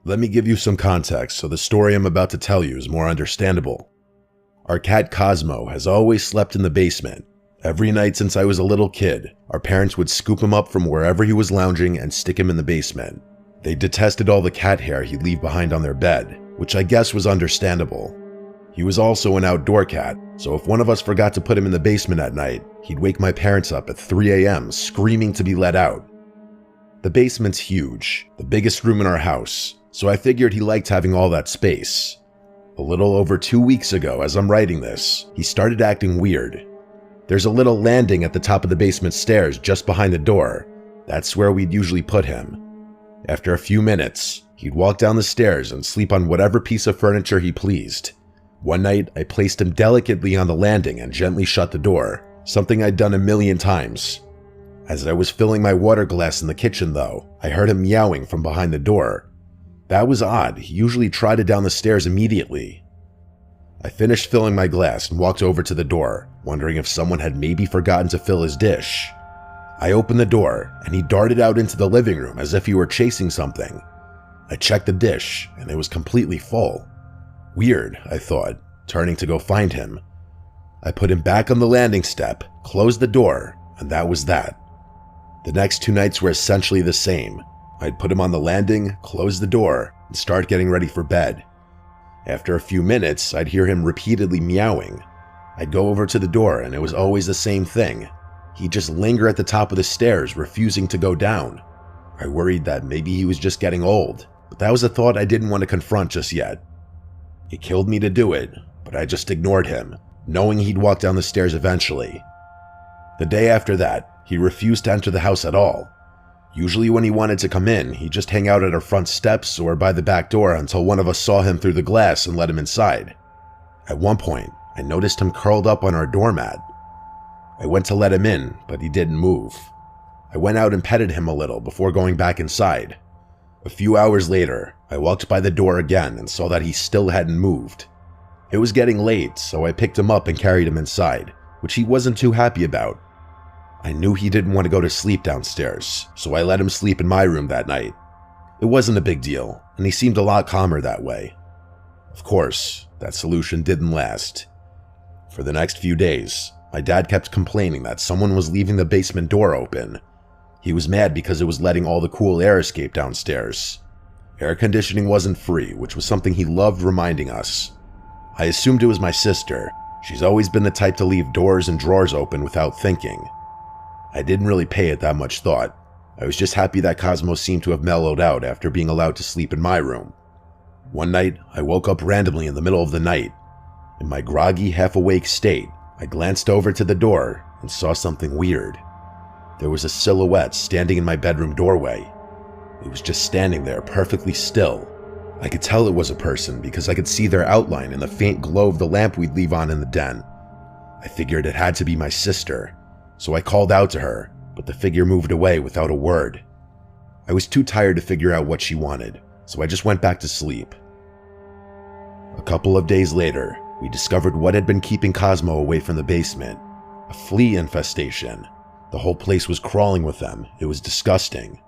Let me give you some context so the story I'm about to tell you is more understandable. Our cat Cosmo has always slept in the basement. Every night since I was a little kid, our parents would scoop him up from wherever he was lounging and stick him in the basement. They detested all the cat hair he'd leave behind on their bed, which I guess was understandable. He was also an outdoor cat, so if one of us forgot to put him in the basement at night, he'd wake my parents up at 3 a.m. screaming to be let out. The basement's huge, the biggest room in our house, so I figured he liked having all that space. A little over 2 weeks ago, as I'm writing this, he started acting weird. There's a little landing at the top of the basement stairs just behind the door. That's where we'd usually put him. After a few minutes, he'd walk down the stairs and sleep on whatever piece of furniture he pleased. One night, I placed him delicately on the landing and gently shut the door, something I'd done a million times. As I was filling my water glass in the kitchen though, I heard him meowing from behind the door. That was odd, he usually trotted down the stairs immediately. I finished filling my glass and walked over to the door, wondering if someone had maybe forgotten to fill his dish. I opened the door, and he darted out into the living room as if he were chasing something. I checked the dish, and it was completely full. Weird, I thought, turning to go find him. I put him back on the landing step, closed the door, and that was that. The next 2 nights were essentially the same. I'd put him on the landing, close the door, and start getting ready for bed. After a few minutes, I'd hear him repeatedly meowing. I'd go over to the door, and it was always the same thing. He'd just linger at the top of the stairs, refusing to go down. I worried that maybe he was just getting old, but that was a thought I didn't want to confront just yet. It killed me to do it, but I just ignored him, knowing he'd walk down the stairs eventually. The day after that, he refused to enter the house at all. Usually when he wanted to come in, he'd just hang out at our front steps or by the back door until one of us saw him through the glass and let him inside. At one point, I noticed him curled up on our doormat. I went to let him in, but he didn't move. I went out and petted him a little before going back inside. A few hours later, I walked by the door again and saw that he still hadn't moved. It was getting late, so I picked him up and carried him inside, which he wasn't too happy about. I knew he didn't want to go to sleep downstairs, so I let him sleep in my room that night. It wasn't a big deal, and he seemed a lot calmer that way. Of course, that solution didn't last. For the next few days, my dad kept complaining that someone was leaving the basement door open. He was mad because it was letting all the cool air escape downstairs. Air conditioning wasn't free, which was something he loved reminding us. I assumed it was my sister. She's always been the type to leave doors and drawers open without thinking. I didn't really pay it that much thought. I was just happy that Cosmo seemed to have mellowed out after being allowed to sleep in my room. One night, I woke up randomly in the middle of the night. In my groggy, half-awake state, I glanced over to the door and saw something weird. There was a silhouette standing in my bedroom doorway. It was just standing there, perfectly still. I could tell it was a person because I could see their outline in the faint glow of the lamp we'd leave on in the den. I figured it had to be my sister, so I called out to her, but the figure moved away without a word. I was too tired to figure out what she wanted, so I just went back to sleep. A couple of days later, we discovered what had been keeping Cosmo away from the basement. A flea infestation. The whole place was crawling with them. It was disgusting.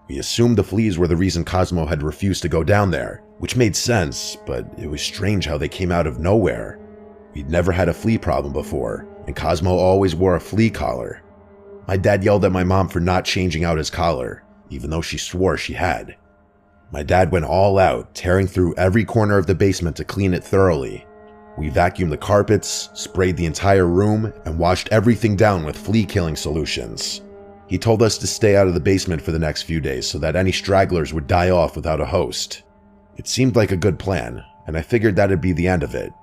We assumed the fleas were the reason Cosmo had refused to go down there, which made sense, but it was strange how they came out of nowhere. We'd never had a flea problem before, and Cosmo always wore a flea collar. My dad yelled at my mom for not changing out his collar, even though she swore she had. My dad went all out, tearing through every corner of the basement to clean it thoroughly. We vacuumed the carpets, sprayed the entire room, and washed everything down with flea-killing solutions. He told us to stay out of the basement for the next few days so that any stragglers would die off without a host. It seemed like a good plan, and I figured that'd be the end of it.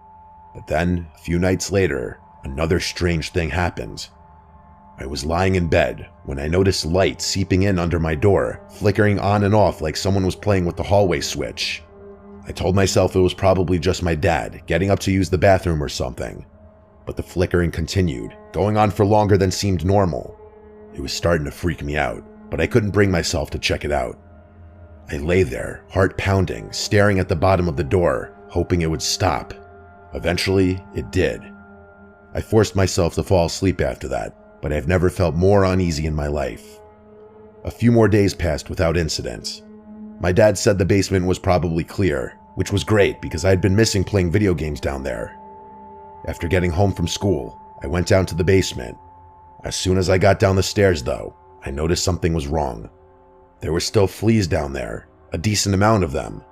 But then, a few nights later, another strange thing happened. I was lying in bed when I noticed light seeping in under my door, flickering on and off like someone was playing with the hallway switch. I told myself it was probably just my dad getting up to use the bathroom or something. But the flickering continued, going on for longer than seemed normal. It was starting to freak me out, but I couldn't bring myself to check it out. I lay there, heart pounding, staring at the bottom of the door, hoping it would stop. Eventually, it did. I forced myself to fall asleep after that, but I've never felt more uneasy in my life. A few more days passed without incident. My dad said the basement was probably clear, which was great because I had been missing playing video games down there. After getting home from school, I went down to the basement. As soon as I got down the stairs, though, I noticed something was wrong. There were still fleas down there, a decent amount of them.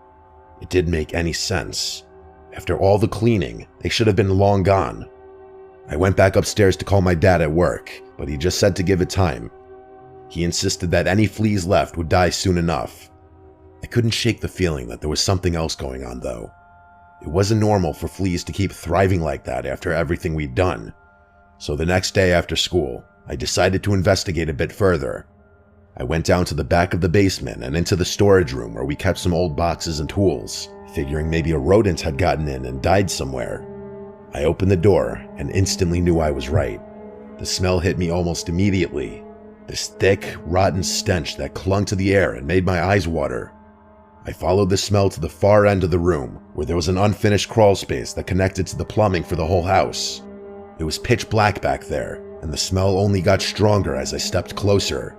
It didn't make any sense. After all the cleaning, they should have been long gone. I went back upstairs to call my dad at work, but he just said to give it time. He insisted that any fleas left would die soon enough. I couldn't shake the feeling that there was something else going on, though. It wasn't normal for fleas to keep thriving like that after everything we'd done. So the next day after school, I decided to investigate a bit further. I went down to the back of the basement and into the storage room where we kept some old boxes and tools, figuring maybe a rodent had gotten in and died somewhere. I opened the door and instantly knew I was right. The smell hit me almost immediately. This thick, rotten stench that clung to the air and made my eyes water. I followed the smell to the far end of the room, where there was an unfinished crawl space that connected to the plumbing for the whole house. It was pitch black back there, and the smell only got stronger as I stepped closer.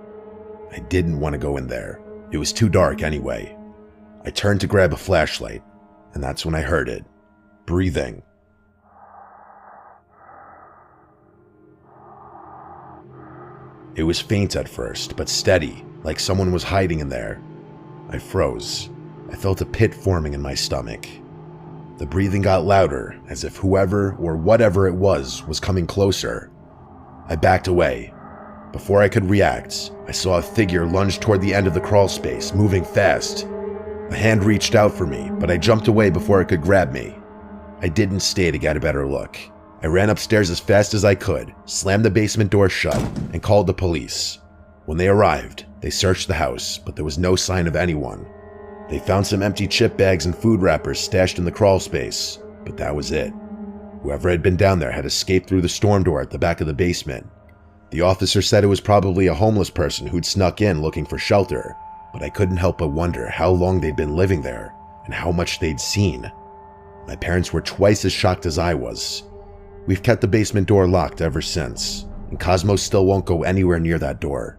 I didn't want to go in there. It was too dark anyway. I turned to grab a flashlight, and that's when I heard it. Breathing. It was faint at first, but steady, like someone was hiding in there. I froze. I felt a pit forming in my stomach. The breathing got louder, as if whoever or whatever it was coming closer. I backed away. Before I could react, I saw a figure lunge toward the end of the crawl space, moving fast. A hand reached out for me, but I jumped away before it could grab me. I didn't stay to get a better look. I ran upstairs as fast as I could, slammed the basement door shut, and called the police. When they arrived, they searched the house, but there was no sign of anyone. They found some empty chip bags and food wrappers stashed in the crawl space, but that was it. Whoever had been down there had escaped through the storm door at the back of the basement. The officer said it was probably a homeless person who'd snuck in looking for shelter, but I couldn't help but wonder how long they'd been living there and how much they'd seen. My parents were twice as shocked as I was. We've kept the basement door locked ever since, and Cosmo still won't go anywhere near that door.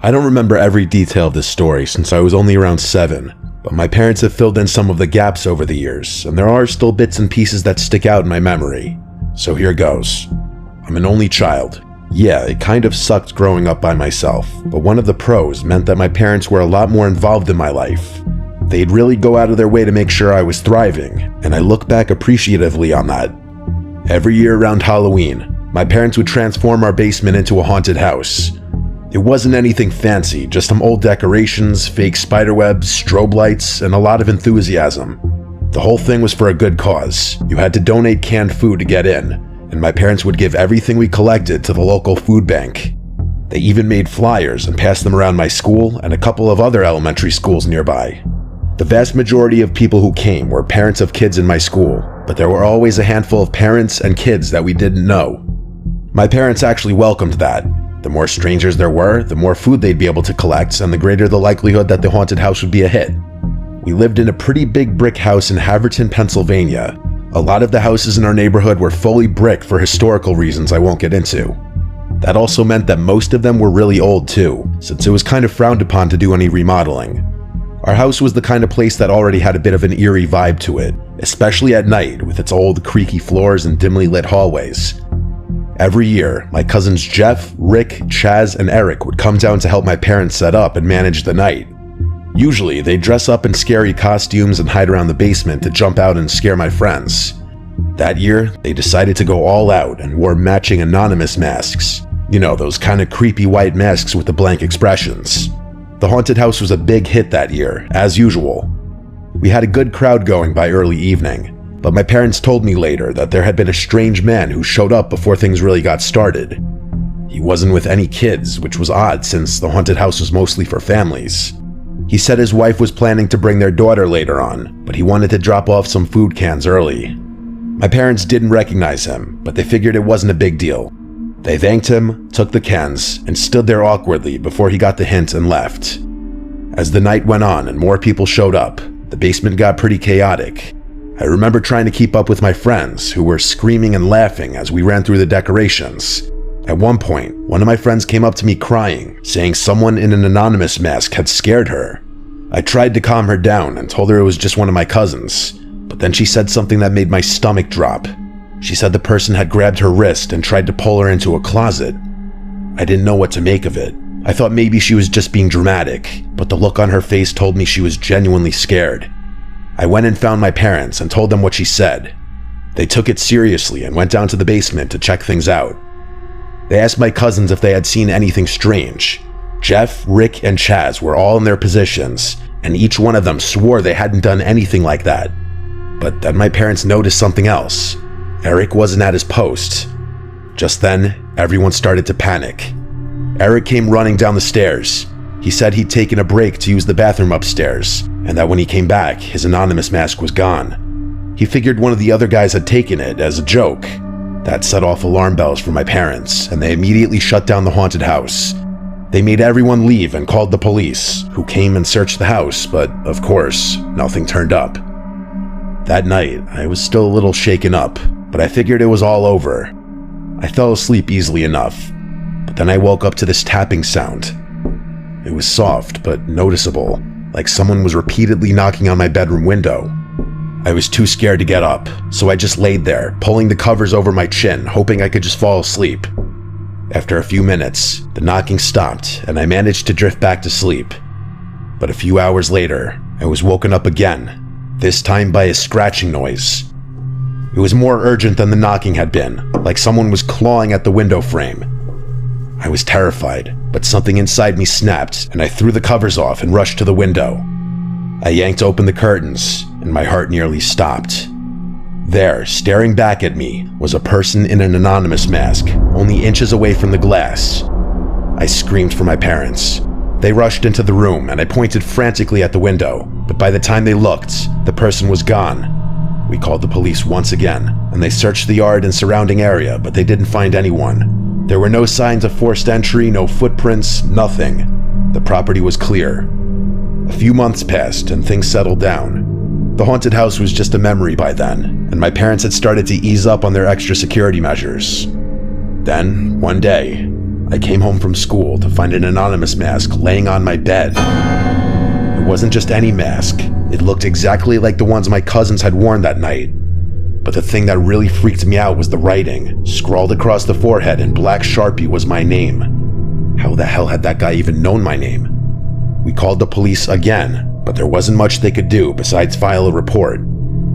I don't remember every detail of this story since I was only around 7, but my parents have filled in some of the gaps over the years, and there are still bits and pieces that stick out in my memory. So here goes. I'm an only child. Yeah, it kind of sucked growing up by myself, but one of the pros meant that my parents were a lot more involved in my life. They'd really go out of their way to make sure I was thriving, and I look back appreciatively on that. Every year around Halloween, my parents would transform our basement into a haunted house. It wasn't anything fancy, just some old decorations, fake spiderwebs, strobe lights, and a lot of enthusiasm. The whole thing was for a good cause. You had to donate canned food to get in, and my parents would give everything we collected to the local food bank. They even made flyers and passed them around my school and a couple of other elementary schools nearby. The vast majority of people who came were parents of kids in my school, but there were always a handful of parents and kids that we didn't know. My parents actually welcomed that. The more strangers there were, the more food they'd be able to collect, and the greater the likelihood that the haunted house would be a hit. We lived in a pretty big brick house in Haverton, Pennsylvania. A lot of the houses in our neighborhood were fully brick for historical reasons I won't get into. That also meant that most of them were really old too, since it was kind of frowned upon to do any remodeling. Our house was the kind of place that already had a bit of an eerie vibe to it, especially at night with its old creaky floors and dimly lit hallways. Every year, my cousins Jeff, Rick, Chaz, and Eric would come down to help my parents set up and manage the night. Usually, they'd dress up in scary costumes and hide around the basement to jump out and scare my friends. That year, they decided to go all out and wore matching anonymous masks. You know, those kind of creepy white masks with the blank expressions. The haunted house was a big hit that year, as usual. We had a good crowd going by early evening. But my parents told me later that there had been a strange man who showed up before things really got started. He wasn't with any kids, which was odd since the haunted house was mostly for families. He said his wife was planning to bring their daughter later on, but he wanted to drop off some food cans early. My parents didn't recognize him, but they figured it wasn't a big deal. They thanked him, took the cans, and stood there awkwardly before he got the hint and left. As the night went on and more people showed up, the basement got pretty chaotic. I remember trying to keep up with my friends, who were screaming and laughing as we ran through the decorations. At one point, one of my friends came up to me crying, saying someone in an anonymous mask had scared her. I tried to calm her down and told her it was just one of my cousins, but then she said something that made my stomach drop. She said the person had grabbed her wrist and tried to pull her into a closet. I didn't know what to make of it. I thought maybe she was just being dramatic, but the look on her face told me she was genuinely scared. I went and found my parents and told them what she said. They took it seriously and went down to the basement to check things out. They asked my cousins if they had seen anything strange. Jeff, Rick, and Chaz were all in their positions, and each one of them swore they hadn't done anything like that. But then my parents noticed something else. Eric wasn't at his post. Just then, everyone started to panic. Eric came running down the stairs. He said he'd taken a break to use the bathroom upstairs, and that when he came back, his anonymous mask was gone. He figured one of the other guys had taken it as a joke. That set off alarm bells for my parents, and they immediately shut down the haunted house. They made everyone leave and called the police, who came and searched the house, but of course, nothing turned up. That night, I was still a little shaken up, but I figured it was all over. I fell asleep easily enough, but then I woke up to this tapping sound. It was soft but noticeable, like someone was repeatedly knocking on my bedroom window. I was too scared to get up, so I just laid there, pulling the covers over my chin, hoping I could just fall asleep. After a few minutes, the knocking stopped and I managed to drift back to sleep. But a few hours later, I was woken up again, this time by a scratching noise. It was more urgent than the knocking had been, like someone was clawing at the window frame. I was terrified, but something inside me snapped and I threw the covers off and rushed to the window. I yanked open the curtains and my heart nearly stopped. There, staring back at me, was a person in an anonymous mask, only inches away from the glass. I screamed for my parents. They rushed into the room and I pointed frantically at the window, but by the time they looked, the person was gone. We called the police once again, and they searched the yard and surrounding area, but they didn't find anyone. There were no signs of forced entry, no footprints, nothing. The property was clear. A few months passed and things settled down. The haunted house was just a memory by then, and my parents had started to ease up on their extra security measures. Then, one day, I came home from school to find an anonymous mask laying on my bed. It wasn't just any mask. It looked exactly like the ones my cousins had worn that night. But the thing that really freaked me out was the writing. Scrawled across the forehead in black Sharpie was my name. How the hell had that guy even known my name? We called the police again, but there wasn't much they could do besides file a report.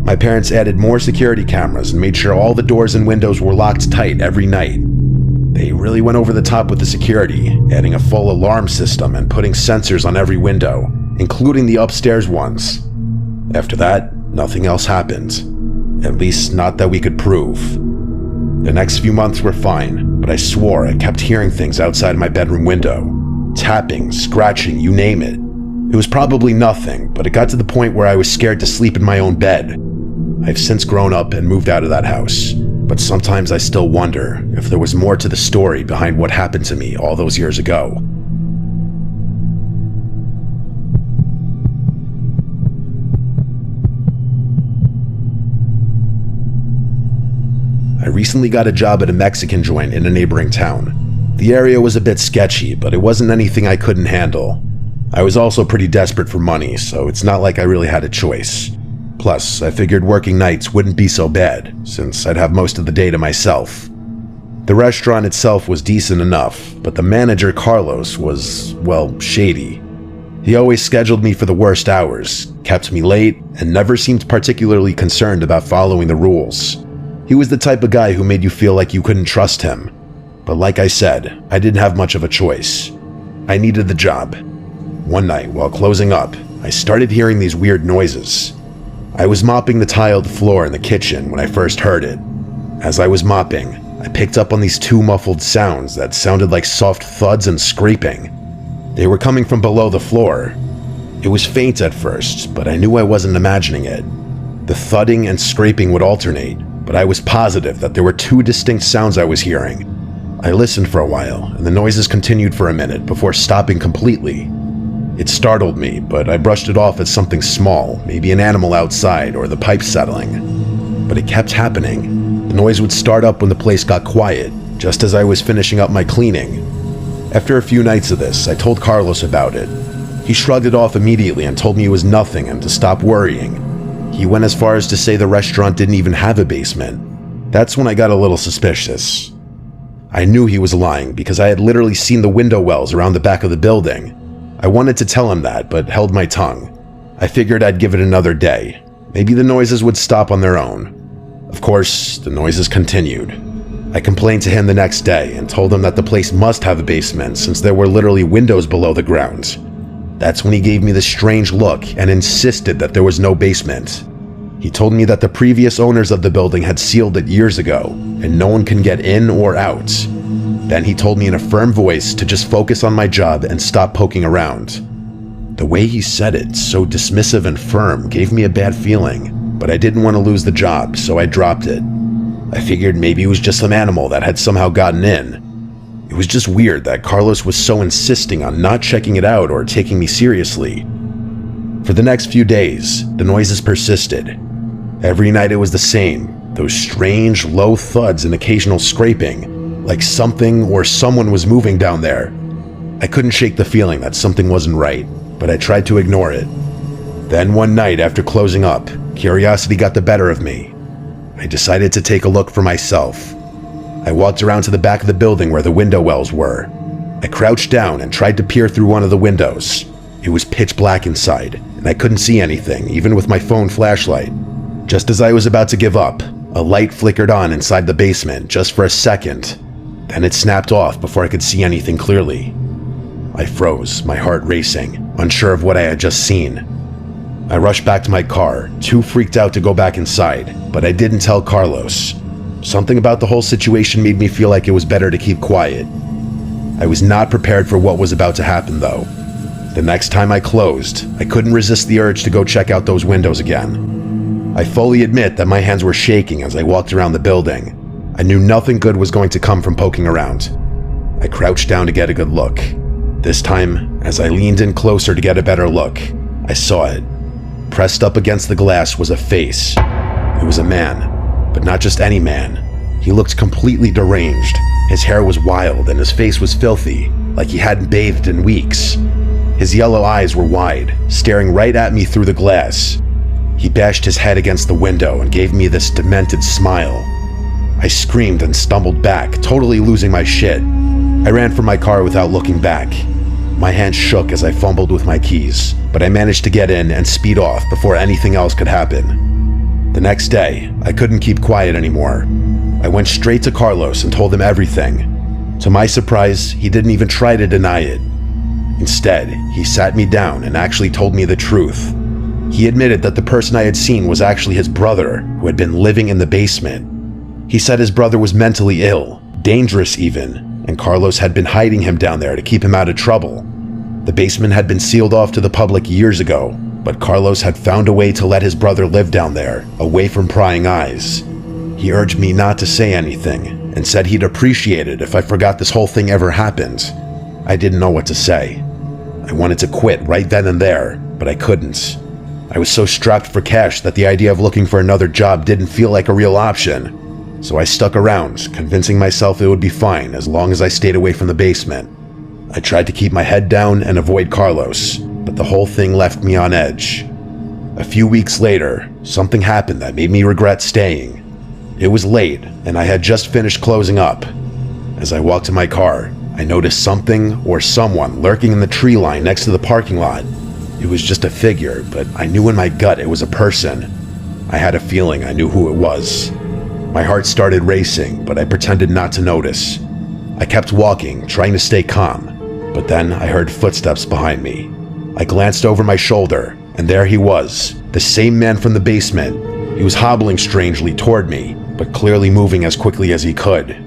My parents added more security cameras and made sure all the doors and windows were locked tight every night. They really went over the top with the security, adding a full alarm system and putting sensors on every window, including the upstairs ones. After that, nothing else happened. At least not that we could prove. The next few months were fine, but I swore I kept hearing things outside my bedroom window. Tapping, scratching, you name it. It was probably nothing, but it got to the point where I was scared to sleep in my own bed. I've since grown up and moved out of that house, but sometimes I still wonder if there was more to the story behind what happened to me all those years ago. I recently got a job at a Mexican joint in a neighboring town. The area was a bit sketchy, but it wasn't anything I couldn't handle. I was also pretty desperate for money, so it's not like I really had a choice. Plus, I figured working nights wouldn't be so bad, since I'd have most of the day to myself. The restaurant itself was decent enough, but the manager, Carlos, was, well, shady. He always scheduled me for the worst hours, kept me late, and never seemed particularly concerned about following the rules. He was the type of guy who made you feel like you couldn't trust him. But like I said, I didn't have much of a choice. I needed the job. One night, while closing up, I started hearing these weird noises. I was mopping the tiled floor in the kitchen when I first heard it. As I was mopping, I picked up on these two muffled sounds that sounded like soft thuds and scraping. They were coming from below the floor. It was faint at first, but I knew I wasn't imagining it. The thudding and scraping would alternate, but I was positive that there were two distinct sounds I was hearing. I listened for a while, and the noises continued for a minute before stopping completely. It startled me, but I brushed it off as something small, maybe an animal outside or the pipes settling. But it kept happening. The noise would start up when the place got quiet, just as I was finishing up my cleaning. After a few nights of this, I told Carlos about it. He shrugged it off immediately and told me it was nothing and to stop worrying. He went as far as to say the restaurant didn't even have a basement. That's when I got a little suspicious. I knew he was lying because I had literally seen the window wells around the back of the building. I wanted to tell him that, but held my tongue. I figured I'd give it another day. Maybe the noises would stop on their own. Of course, the noises continued. I complained to him the next day and told him that the place must have a basement since there were literally windows below the ground. That's when he gave me this strange look and insisted that there was no basement. He told me that the previous owners of the building had sealed it years ago and no one can get in or out. Then he told me in a firm voice to just focus on my job and stop poking around. The way he said it, so dismissive and firm, gave me a bad feeling, but I didn't want to lose the job, so I dropped it. I figured maybe it was just some animal that had somehow gotten in. It was just weird that Carlos was so insisting on not checking it out or taking me seriously. For the next few days, the noises persisted. Every night it was the same, those strange, low thuds and occasional scraping, like something or someone was moving down there. I couldn't shake the feeling that something wasn't right, but I tried to ignore it. Then one night after closing up, curiosity got the better of me. I decided to take a look for myself. I walked around to the back of the building where the window wells were. I crouched down and tried to peer through one of the windows. It was pitch black inside, and I couldn't see anything, even with my phone flashlight. Just as I was about to give up, a light flickered on inside the basement just for a second. Then it snapped off before I could see anything clearly. I froze, my heart racing, unsure of what I had just seen. I rushed back to my car, too freaked out to go back inside, but I didn't tell Carlos. Something about the whole situation made me feel like it was better to keep quiet. I was not prepared for what was about to happen, though. The next time I closed, I couldn't resist the urge to go check out those windows again. I fully admit that my hands were shaking as I walked around the building. I knew nothing good was going to come from poking around. I crouched down to get a good look. This time, as I leaned in closer to get a better look, I saw it. Pressed up against the glass was a face. It was a man, but not just any man. He looked completely deranged. His hair was wild and his face was filthy, like he hadn't bathed in weeks. His yellow eyes were wide, staring right at me through the glass. He bashed his head against the window and gave me this demented smile. I screamed and stumbled back, totally losing my shit. I ran for my car without looking back. My hands shook as I fumbled with my keys, but I managed to get in and speed off before anything else could happen. The next day, I couldn't keep quiet anymore. I went straight to Carlos and told him everything. To my surprise, he didn't even try to deny it. Instead, he sat me down and actually told me the truth. He admitted that the person I had seen was actually his brother, who had been living in the basement. He said his brother was mentally ill, dangerous even, and Carlos had been hiding him down there to keep him out of trouble. The basement had been sealed off to the public years ago, but Carlos had found a way to let his brother live down there, away from prying eyes. He urged me not to say anything, and said he'd appreciate it if I forgot this whole thing ever happened. I didn't know what to say. I wanted to quit right then and there, but I couldn't. I was so strapped for cash that the idea of looking for another job didn't feel like a real option. So I stuck around, convincing myself it would be fine as long as I stayed away from the basement. I tried to keep my head down and avoid Carlos, but the whole thing left me on edge. A few weeks later, something happened that made me regret staying. It was late, and I had just finished closing up. As I walked to my car, I noticed something or someone lurking in the tree line next to the parking lot. It was just a figure, but I knew in my gut it was a person. I had a feeling I knew who it was. My heart started racing, but I pretended not to notice. I kept walking, trying to stay calm, but then I heard footsteps behind me. I glanced over my shoulder, and there he was, the same man from the basement. He was hobbling strangely toward me, but clearly moving as quickly as he could.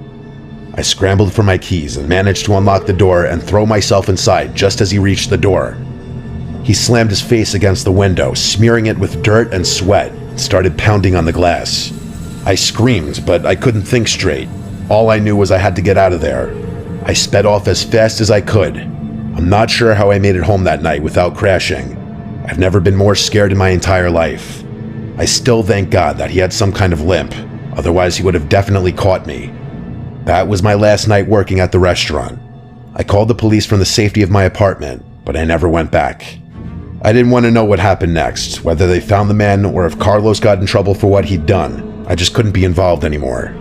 I scrambled for my keys and managed to unlock the door and throw myself inside just as he reached the door. He slammed his face against the window, smearing it with dirt and sweat, and started pounding on the glass. I screamed, but I couldn't think straight. All I knew was I had to get out of there. I sped off as fast as I could. I'm not sure how I made it home that night without crashing. I've never been more scared in my entire life. I still thank God that he had some kind of limp, otherwise he would have definitely caught me. That was my last night working at the restaurant. I called the police from the safety of my apartment, but I never went back. I didn't want to know what happened next, whether they found the man or if Carlos got in trouble for what he'd done. I just couldn't be involved anymore.